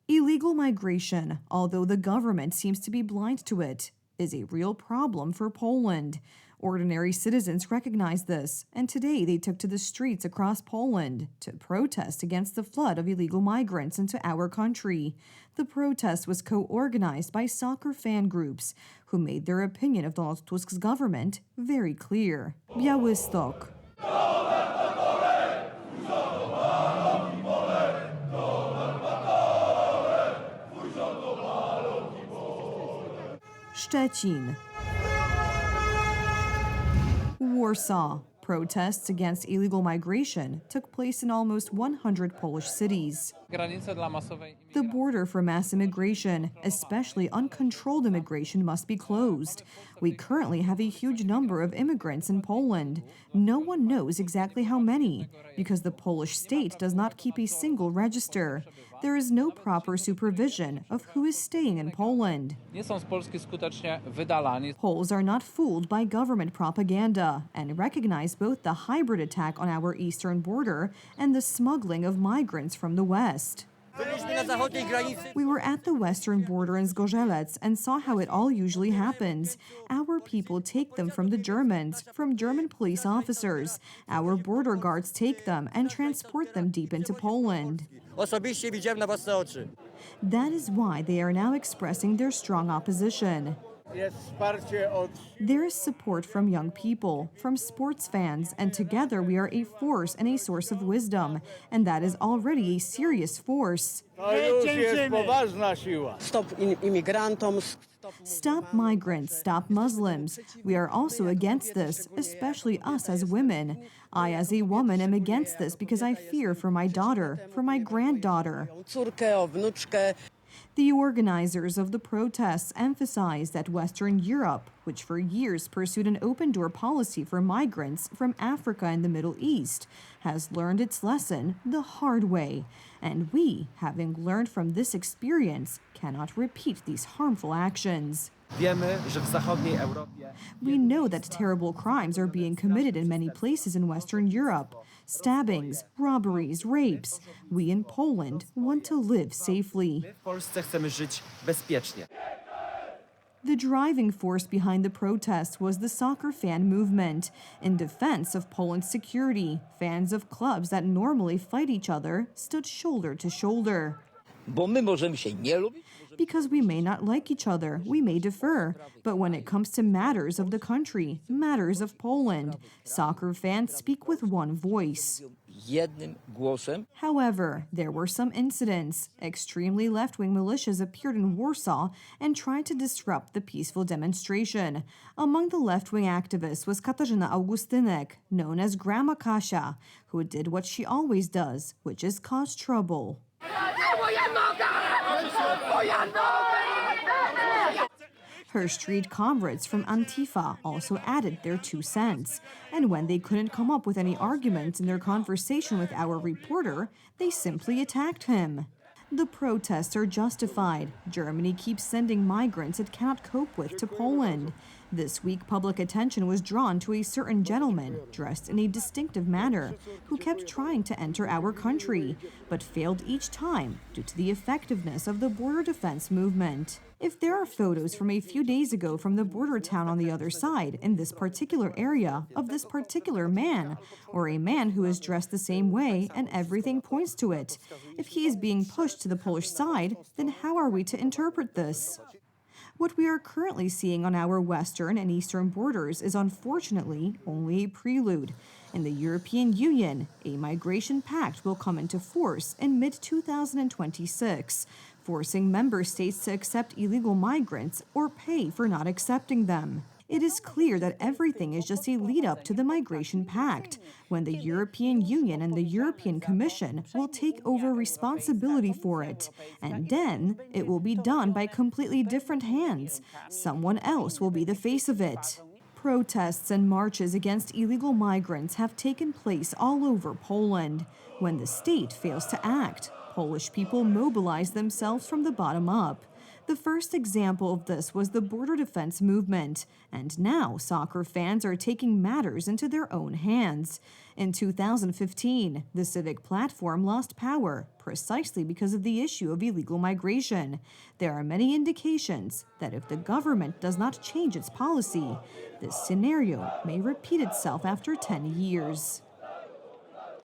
Illegal migration, although the government seems to be blind to it, is a real problem for Poland. Ordinary citizens recognize this, and today they took to the streets across Poland to protest against the flood of illegal migrants into our country. The protest was co-organized by soccer fan groups, who made their opinion of Donald Tusk's government very clear. Białystok. Szczecin. Warsaw. Protests against illegal migration took place in almost 100 Polish cities. The border for mass immigration, especially uncontrolled immigration, must be closed. We currently have a huge number of immigrants in Poland. No one knows exactly how many, because the Polish state does not keep a single register. There is no proper supervision of who is staying in Poland. Poles are not fooled by government propaganda and recognize both the hybrid attack on our eastern border and the smuggling of migrants from the west. We were at the western border in Zgorzelec and saw how it all usually happens. Our people take them from the Germans, from German police officers. Our border guards take them and transport them deep into Poland. That is why they are now expressing their strong opposition. There is support from young people, from sports fans, and together we are a force and a source of wisdom, and that is already a serious force. Stop migrants, stop Muslims. We are also against this, especially us as women. I, as a woman, am against this because I fear for my daughter, for my granddaughter. The organizers of the protests emphasized that Western Europe, which for years pursued an open-door policy for migrants from Africa and the Middle East, has learned its lesson the hard way. And we, having learned from this experience, cannot repeat these harmful actions. We know that terrible crimes are being committed in many places in Western Europe. Stabbings, robberies, rapes. We in Poland want to live safely. The driving force behind the protests was the soccer fan movement. In defense of Poland's security, fans of clubs that normally fight each other stood shoulder to shoulder. Because we may not like each other, we may differ. But when it comes to matters of the country, matters of Poland, soccer fans speak with one voice. However, there were some incidents. Extremely left-wing militias appeared in Warsaw and tried to disrupt the peaceful demonstration. Among the left-wing activists was Katarzyna Augustynek, known as Grandma Kasia, who did what she always does, which is cause trouble. Her street comrades from Antifa also added their 2 cents. And when they couldn't come up with any arguments in their conversation with our reporter, they simply attacked him. The protests are justified. Germany keeps sending migrants it cannot cope with to Poland. This week, public attention was drawn to a certain gentleman, dressed in a distinctive manner, who kept trying to enter our country, but failed each time due to the effectiveness of the border defense movement. If there are photos from a few days ago from the border town on the other side, in this particular area, of this particular man, or a man who is dressed the same way and everything points to it, if he is being pushed to the Polish side, then how are we to interpret this? What we are currently seeing on our western and eastern borders is unfortunately only a prelude. In the European Union, a migration pact will come into force in mid-2026, forcing member states to accept illegal migrants or pay for not accepting them. It is clear that everything is just a lead-up to the Migration Pact, when the European Union and the European Commission will take over responsibility for it, and then it will be done by completely different hands. Someone else will be the face of it. Protests and marches against illegal migrants have taken place all over Poland. When the state fails to act, Polish people mobilize themselves from the bottom up. The first example of this was the border defense movement, and now soccer fans are taking matters into their own hands. In 2015, the civic platform lost power precisely because of the issue of illegal migration. There are many indications that if the government does not change its policy, this scenario may repeat itself after 10 years.